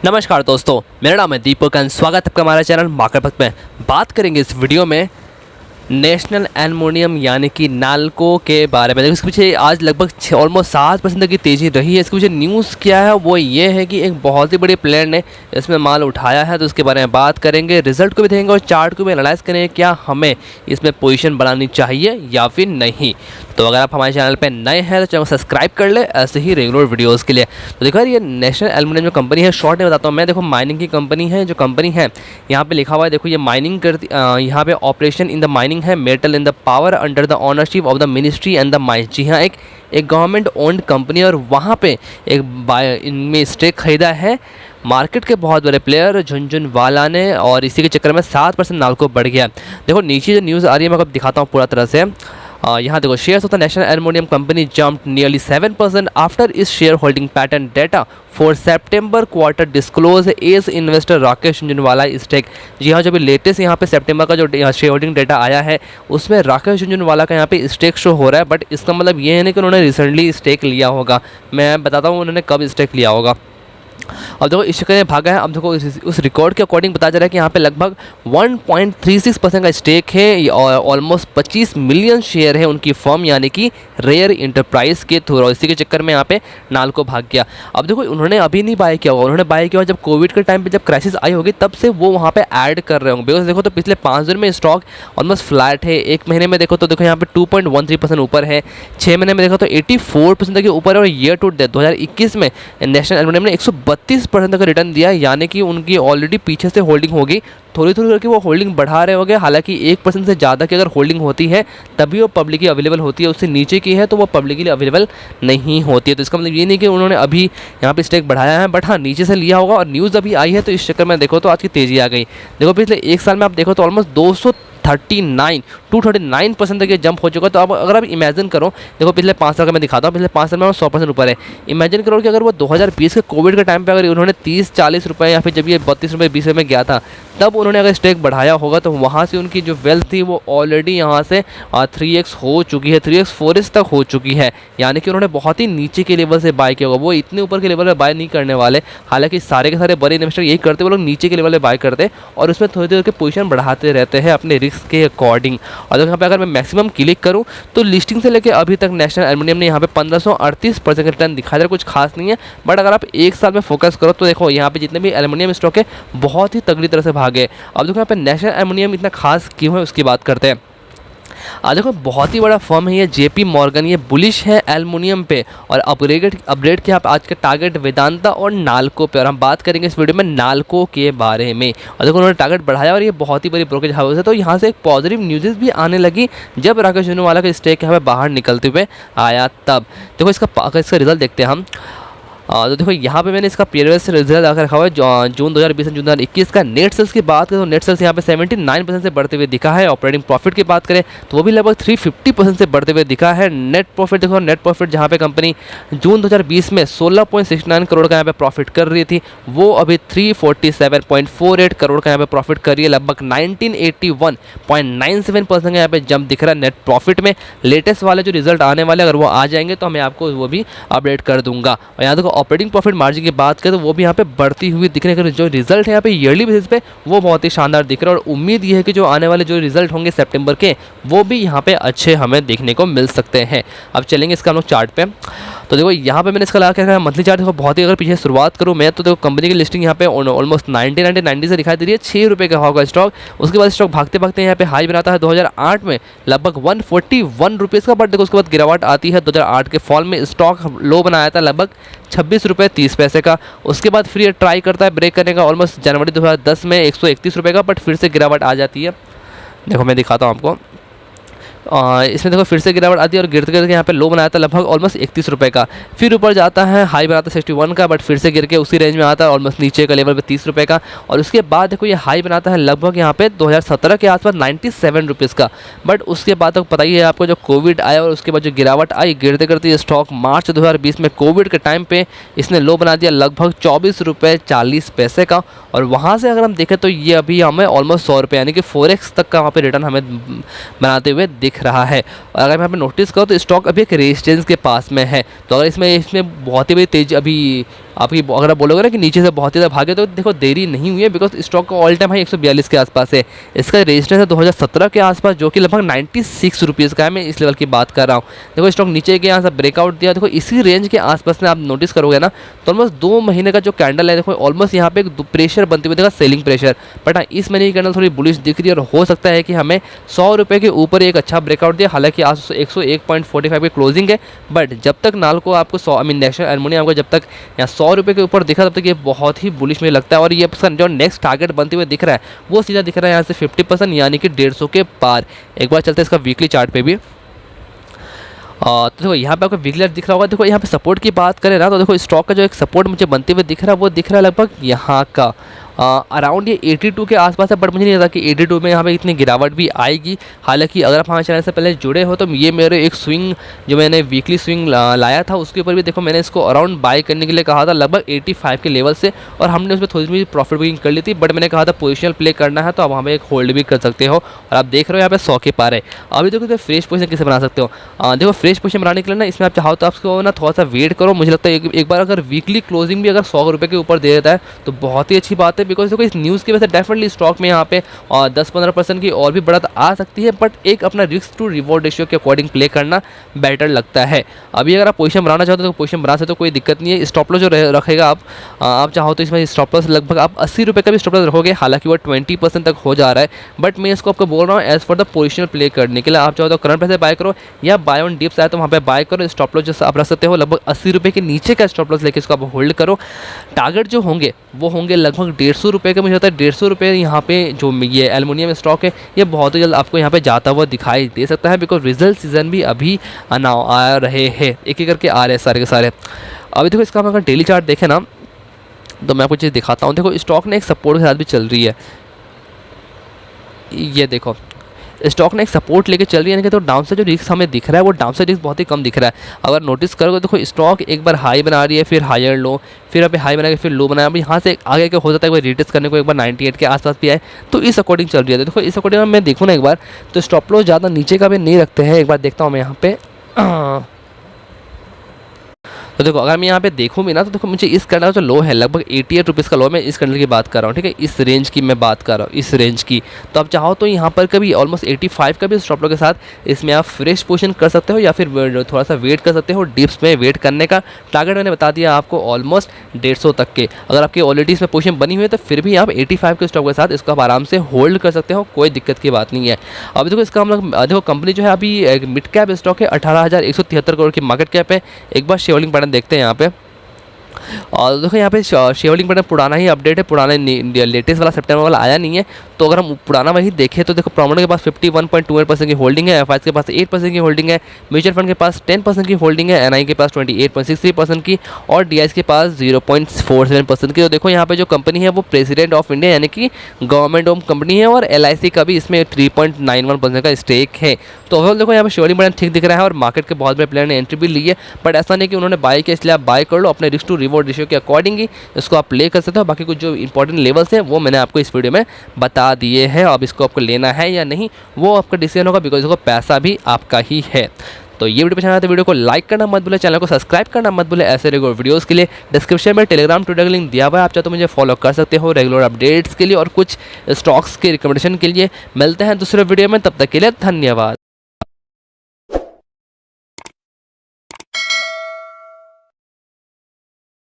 नमस्कार दोस्तों, मेरा नाम है दीपक एंड स्वागत है आपका हमारा चैनल मार्केट वक्त में। बात करेंगे इस वीडियो में नेशनल एल्युमिनियम यानी कि नाल्को के बारे में। देखो इसके पीछे आज लगभग ऑलमोस्ट 7% तक की तेज़ी रही है। इसके पीछे न्यूज़ क्या है वो ये है कि एक बहुत ही बड़ी प्लेयर ने इसमें माल उठाया है, तो उसके बारे में बात करेंगे। रिजल्ट को भी देखेंगे और चार्ट को भी एनालाइज करेंगे, क्या हमें इसमें पोजीशन बनानी चाहिए या फिर नहीं। तो अगर आप हमारे चैनल पे नए हैं तो चैनल को सब्सक्राइब कर ले ऐसे ही रेगुलर वीडियोस के लिए। तो देखो यार, ये नेशनल एल्युमिनियम जो कंपनी है, शॉर्ट में बताता हूँ मैं। देखो माइनिंग की कंपनी है, जो कंपनी है यहाँ पे लिखा हुआ है, देखो ये माइनिंग करती, यहाँ पे ऑपरेशन इन द माइनिंग है, metal in the power under the ownership of the ministry and the mines. जी हाँ, एक गवर्नमेंट ओन्ड कंपनी और वहाँ पे इनमें स्टेक खरीदा है मार्केट के बहुत बड़े प्लेयर झुनझुनवाला ने, और इसी के चक्कर में 7% नाल्को बढ़ गया। देखो नीचे जो न्यूज़ आ रही है मैं आपको दिखाता हूँ पूरा तरह से। यहाँ देखो, shares of the National Aluminium Company jumped nearly 7% after इस shareholding pattern data for September quarter disclose as investor Rakesh Jhunjhunwala stake. जी हाँ, जो भी लेटेस्ट यहाँ पे सितंबर का जो शेयर होल्डिंग डेटा आया है उसमें राकेश झुनझुनवाला का यहाँ पे स्टेक शो हो रहा है, बट इसका मतलब ये है नहीं कि उन्होंने रिसेंटली स्टेक लिया होगा। मैं बताता हूँ उन्होंने कब स्टेक लिया होगा। अब देखो इस चक्कर में भागा है। अब देखो उस रिकॉर्ड के अकॉर्डिंग पता चला है कि यहाँ पे लगभग 1.36% का स्टेक है और ऑलमोस्ट 25 मिलियन शेयर है उनकी फर्म यानी कि रेयर इंटरप्राइज के थ्रू, और इसी के चक्कर में यहाँ पे नाल्को भाग गया। अब देखो उन्होंने अभी नहीं बाय किया होगा, उन्होंने बाय किया होगा जब कोविड के टाइम पे जब क्राइसिस आई होगी तब से वो वहाँ पे ऐड कर रहे होंगे। बिकॉज देखो तो पिछले 5 दिन में स्टॉक ऑलमोस्ट फ्लैट है, एक महीने में देखो तो देखो यहाँ पे 2.13% ऊपर है, 6 महीने में देखो तो 84% तक ऊपर है, और ईयर टू डेट 2021 में नेशनल एल्युमिनियम ने 132% तक रिटर्न दिया, यानी कि उनकी ऑलरेडी पीछे से होल्डिंग होगी, थोड़ी थोड़ी करके वो होल्डिंग बढ़ा रहे होंगे। हालांकि 1% से ज़्यादा की अगर होल्डिंग होती है तभी वो पब्लिकली अवेलेबल होती है, उससे नीचे की है तो वो पब्लिकली अवेलेबल नहीं होती है। तो इसका मतलब ये नहीं कि उन्होंने अभी यहाँ पे स्टेक बढ़ाया है, बट हाँ नीचे से लिया होगा, और न्यूज़ अभी आई है तो इस चक्कर में देखो तो आज की तेज़ी आ गई। देखो पिछले एक साल में आप देखो तो ऑलमोस्ट 239% तक ये जंप हो चुका है। तो अब अगर आप इमेजिन करो, देखो पिछले 5 साल का मैं दिखाता हूँ, पिछले 5 साल में 100% ऊपर है। इमेजिन करो कि अगर वो 2020 के कोविड के टाइम पे अगर उन्होंने 30-40 रुपये या फिर जब ये 32 रुपये 20 रुपये में गया था तब उन्होंने अगर स्टेक बढ़ाया होगा तो वहाँ से उनकी जो वेल्थ थी वो ऑलरेडी यहाँ से 3x हो चुकी है, 3x 4x तक हो चुकी है। यानी कि उन्होंने बहुत ही नीचे के लेवल से बाय किया होगा, वो इतने ऊपर के लेवल पर बाय नहीं करने वाले। हालांकि सारे के सारे बड़े इन्वेस्टर यही करते, वो लोग नीचे के लेवल पर बाय करते और उसमें थोड़ी देर के पोजीशन बढ़ाते रहते हैं अपने रिस्क के अकॉर्डिंग। और यहाँ पे अगर मैं मैक्सिमम क्लिक करूँ तो लिस्टिंग से लेकर अभी तक नेशनल एल्युमिनियम ने यहाँ पे 1538% का रिटर्न दिखा रहा है, कुछ खास नहीं है। बट अगर आप एक साल में फोकस करो तो देखो यहाँ पे जितने भी एल्युमिनियम स्टॉक है बहुत ही तगड़ी तरह से भागे। अब देखो यहाँ पे नेशनल एल्युमिनियम इतना खास क्यों है उसकी बात करते हैं। आज देखो बहुत ही बड़ा फर्म है ये JP मॉर्गन, ये बुलिश है एल्युमिनियम पे और अपग्रेड किया आज के टारगेट वेदांता और नाल्को पे। और हम बात करेंगे इस वीडियो में नाल्को के बारे में। और देखो उन्होंने टारगेट बढ़ाया और ये बहुत ही बड़ी ब्रोकरेज हाउस है, तो यहाँ से एक पॉजिटिव न्यूज़ भी आने लगी जब राकेश झुनझुनवाला का स्टेक यहाँ पे बाहर निकलते हुए आया तब। देखो इसका रिजल्ट देखते हैं हम। तो देखो यहाँ पे मैंने इसका प्रीवियस रिजल्ट आकर रखा हुआ है जून 2020 जून 2021 का। नेट सेल्स की बात करें तो नेट सेल्स यहाँ पे 79% से बढ़ते हुए दिखा है। ऑपरेटिंग प्रॉफिट की बात करें तो वो भी लगभग 350% से बढ़ते हुए दिखा है। नेट प्रॉफिट देखो, नेट प्रॉफिट जहाँ पे कंपनी जून 2020 में 16.69 करोड़ का यहाँ पे प्रॉफिट कर रही थी वो अभी 347.48 करोड़ का यहाँ पे प्रॉफिट कर रही है। लगभग 1981.97% का यहाँ पे जंप दिख रहा है नेट प्रॉफिट में। लेटेस्ट वाले जो रिजल्ट आने वाले अगर वो आ जाएंगे तो मैं आपको वो भी अपडेट कर दूंगा। और यहाँ देखो ऑपरेटिंग प्रॉफिट मार्जिन की बात करें तो वो भी यहाँ पे बढ़ती हुई दिखने का जो रिजल्ट है यहाँ पे ईयरली बेसिस पे वो बहुत ही शानदार दिख रहा है। और उम्मीद ये है कि जो आने वाले जो रिजल्ट होंगे सितंबर के वो भी यहाँ पे अच्छे हमें देखने को मिल सकते हैं। अब चलेंगे इसका हम लोग चार्ट पे। तो देखो यहाँ पे मैंने इसका लगा के मंथली चार्ट देखो बहुत ही, अगर पीछे शुरुआत करूँ मैं तो देखो कंपनी की लिस्टिंग यहाँ पे ऑलमोस्ट 90 से दिखाई दे रही है, 6 रुपये का होगा स्टॉक। उसके बाद स्टॉक भागते भागते यहाँ पे हाई बनाता है 2008 में लगभग 141 रुपीज़ का, बट देखो उसके बाद गिरावट आती है 2008 के फॉल में। स्टॉक लो बनाया था लगभग 26 रुपये 30 पैसे का। उसके बाद फिर ये ट्राई करता है ब्रेक करने का ऑलमोस्ट जनवरी 2010 में 131 रुपये का, बट फिर से गिरावट आ जाती है। देखो मैं दिखाता हूँ आपको, इसमें देखो फिर से गिरावट आती है और गिरते गिरते यहाँ पे लो बनाया था लगभग ऑलमोस्ट 31 रुपये का। फिर ऊपर जाता है, हाई बनाता है 61 का, बट फिर से गिर के उसी रेंज में आता है ऑलमोस्ट नीचे का लेवल पे 30 रुपये का। और उसके बाद देखो ये हाई बनाता है लगभग यहाँ पे 2017 के आसपास 97 रुपीज़ का। बट उसके बाद तक पता ही है आपको जो कोविड आया और उसके बाद जो गिरावट आई गिरते गिरते ये स्टॉक मार्च 2020 में कोविड के टाइम पे इसने लो बना दिया लगभग 24 रुपये 40 पैसे का। और वहाँ से अगर हम देखें तो ये अभी हमें ऑलमोस्ट 100 रुपये यानी कि 4x तक का वहाँ पे रिटर्न हमें बनाते हुए दिख रहा है। और अगर यहाँ पे नोटिस करो तो स्टॉक अभी एक रेजिस्टेंस के पास में है। तो अगर इसमें बहुत ही बड़ी तेज अभी आपकी अगर आप बोलोगे ना कि नीचे से बहुत ही ज़्यादा भागे, तो देखो देरी नहीं हुई है, बिकॉज स्टॉक का ऑल टाइम हाई 142 के आसपास है। इसका रजिस्ट्रेशन है 2017 के आसपास, जो कि लगभग 96 रुपीज़ का है। मैं इस लेवल की बात कर रहा हूँ। देखो स्टॉक नीचे के यहाँ से ब्रेकआउट दिया, देखो इसी रेंज के आसपास में आप नोटिस करोगे ना, तो ऑलमोस्ट 2 महीने का जो कैंडल है, देखो ऑलमोस्ट यहाँ पे एक प्रेशर बनते हुए देखा, सेलिंग प्रेशर। बट हाँ, इस महीने की कैंडल थोड़ी बुलिश दिख रही है, और हो सकता है कि हमें 100 रुपये के ऊपर एक अच्छा ब्रेकआउट दिया। हालांकि आज 101.45 की क्लोजिंग है, बट जब तक नाल्को आपको 100 नेशनल एल्युमिनियम आपको जब तक यहाँ 100 रुपये के ऊपर दिखा, तब तक ये बहुत ही बुलिश मुझे लगता है। और ये जो नेक्स्ट टारगेट बनते हुए दिख रहा है, वो सीधा दिख रहा है यहाँ से 50%, यानी कि 150 के पार। एक बार चलते हैं इसका वीकली चार्ट पे भी। तो देखो यहाँ पे आपको वीकली दिख रहा होगा। देखो यहाँ पे सपोर्ट की बात करें ना, तो देखो स्टॉक का जो एक सपोर्ट मुझे बनते हुए दिख रहा है, वो दिख रहा है लगभग यहाँ का अराउंड ये 82 के आसपास है। बट मुझे नहीं लगता कि 82 में यहाँ पे इतनी गिरावट भी आएगी। हालांकि अगर आप हमारे चैनल से पहले जुड़े हो, तो ये मेरे एक स्विंग जो मैंने वीकली स्विंग लाया था, उसके ऊपर भी देखो मैंने इसको अराउंड बाय करने के लिए कहा था, लगभग 85 के लेवल से, और हमने उसमें थोड़ी सी प्रॉफिट बुकिंग कर ली थी। बट मैंने कहा था पोजिशनल प्ले करना है, तो आप वहाँ पर एक होल्ड भी कर सकते हो। और आप देख रहे हो यहाँ पे 100 के पार है। अभी देखो तो फ्रेश पोजिशन कैसे बना सकते हो। देखो फ्रेश पोजिशन बनाने के लिए ना, इसमें आप चाहो तो आपको ना थोड़ा सा वेट करो। मुझे लगता है एक बार अगर वीकली क्लोजिंग भी अगर 100 रुपये के ऊपर दे देता है, तो बहुत ही अच्छी बात है। बिकॉज देखो इस न्यूज़ की वजह से डेफिनेटली स्टॉक में यहाँ पे 10-15% की और भी बढ़त आ सकती है। बट एक अपना रिस्क टू रिवॉर्ड रेशियो के अकॉर्डिंग प्ले करना बेटर लगता है। अभी अगर आप पोजीशन बनाना चाहते हो, तो पोजीशन बना सकते हो, कोई दिक्कत नहीं है। स्टॉप लॉस जो रखेगा आप चाहो तो इसमें स्टॉप लॉस लगभग आप 80 रुपये का भी स्टॉप लॉस रखोगे। हालांकि वो 20% तक हो जा रहा है, बट मैं इसको आपको बोल रहा हूँ as for the positional play करने के लिए। आप चाहो तो करंट प्राइस से बाय करो, या बाय ऑन डिप्स आए तो वहाँ पे बाय करो। स्टॉप लॉस जैसे आप रख सकते हो लगभग 80 रुपये के नीचे का स्टॉप लॉस लेके इसको आप होल्ड करो। टारगेट जो होंगे वो होंगे लगभग 150 रुपये के। मुझे लगता है 150 रुपये यहाँ पे जो ये एल्युमिनियम स्टॉक है, ये बहुत ही जल्द आपको यहाँ पे जाता हुआ दिखाई दे सकता है। बिकॉज रिजल्ट सीजन भी अभी आ रहे हैं, एक एक करके आ रहे हैं सारे के सारे। अभी देखो इसका हम अगर डेली चार्ट देखें ना, तो मैं आपको चीज़ दिखाता हूँ। देखो स्टॉक ने एक सपोर्ट के साथ भी चल रही है। ये देखो स्टॉक ने एक सपोर्ट लेके चल रही है, तो डाउन से जो रिस्क हमें दिख रहा है, वो डाउन से रिस्क बहुत ही कम दिख रहा है। अगर नोटिस करोगे देखो स्टॉक एक बार हाई बना रही है, फिर हायर लो, फिर अभी हाई बना के फिर लो बनाया। अभी यहाँ से आगे के हो जाता है एक बार रिटेस्ट करने को, एक बार 98 के आसपास भी आए, तो इस अकॉर्डिंग चल रही है। तो देखो इस अकॉर्डिंग मैं देखूँ ना एक बार, तो स्टॉप लॉस ज़्यादा नीचे का भी नहीं रखते हैं। एक बार देखता हूँ मैं यहाँ पे, तो देखो अगर मैं यहाँ पे देखूँ भी ना, तो देखो मुझे इस कैंडल का जो लो है लगभग 88 रुपीज़ का लो, मैं इस कैंडल की बात कर रहा हूँ, ठीक है, इस रेंज की मैं बात कर रहा हूँ, इस रेंज की। तो आप चाहो तो यहाँ पर कभी ऑलमोस्ट 85 का भी स्टॉप लॉस के साथ इसमें आप फ्रेश पोजीशन कर सकते हो, या फिर थोड़ा सा वेट कर सकते हो। डिप्स में वेट करने का टारगेट मैंने बता दिया आपको ऑलमोस्ट 150 तक के। अगर आपकी ऑलरेडी इसमें पोजीशन बनी हुई है, तो फिर भी आप 85 के स्टॉप के साथ इसको आप आराम से होल्ड कर सकते हो, कोई दिक्कत की बात नहीं है। अभी देखो इसका हम लोग देखो कंपनी जो है अभी एक मिड कैप स्टॉक है, 18,173 करोड़ की मार्केट कैप है। एक बार शेयरहोल्डिंग पैटर्न देखते हैं यहाँ पे। और देखो यहाँ पे शेयरहोल्डिंग पैटर्न पुराना ही अपडेट है, पुराना लेटेस्ट वाला सितंबर वाला आया नहीं है। तो अगर हम पुराना वही देखें, तो देखो प्रोमोटर के पास 51.28% की होल्डिंग है, एफआईएस के पास 8% की होल्डिंग है, म्यूचुअल फंड के पास 10% की होल्डिंग है, एनआई के पास 28.63% की, और डीआईएस के पास 0.47% की। तो देखो यहाँ पे जो कंपनी है वो प्रेसिडेंट ऑफ इंडिया यानी कि गवर्नमेंट ओन कंपनी है, और एलआईसी का भी इसमें 3.91% का स्टेक है। तो ओवरऑल देखो यहाँ पे शेयरहोल्डिंग पैटर्न ठीक दिख रहा है, और मार्केट के बहुत बड़े प्लेयर ने एंट्री भी ली है। बट ऐसा नहीं कि उन्होंने बाय किया इसलिए आप बाय कर लो, अपने रिस्क टू रिवॉर्ड रेशियो के अकॉर्डिंग ही इसको आप प्ले कर सकते हो। बाकी कुछ जो इंपॉर्टेंट लेवल्स हैं वो मैंने आपको इस वीडियो में बता दिए हैं। अब इसको आपको लेना है या नहीं वो आपका डिसीजन होगा, बिकॉज देखो पैसा भी आपका ही है। तो ये वीडियो पसंद आया तो वीडियो को लाइक करना मत भूले, चैनल को सब्सक्राइब करना मत भूले। ऐसे रेगुलर वीडियोस के लिए डिस्क्रिप्शन में टेलीग्राम ट्विटर का लिंक दिया हुआ है, आप चाहे तो मुझे फॉलो कर सकते हो रेगुलर अपडेट्स के लिए और कुछ स्टॉक्स के रिकमेंडेशन के लिए। मिलते हैं दूसरे वीडियो में, तब तक के लिए धन्यवाद।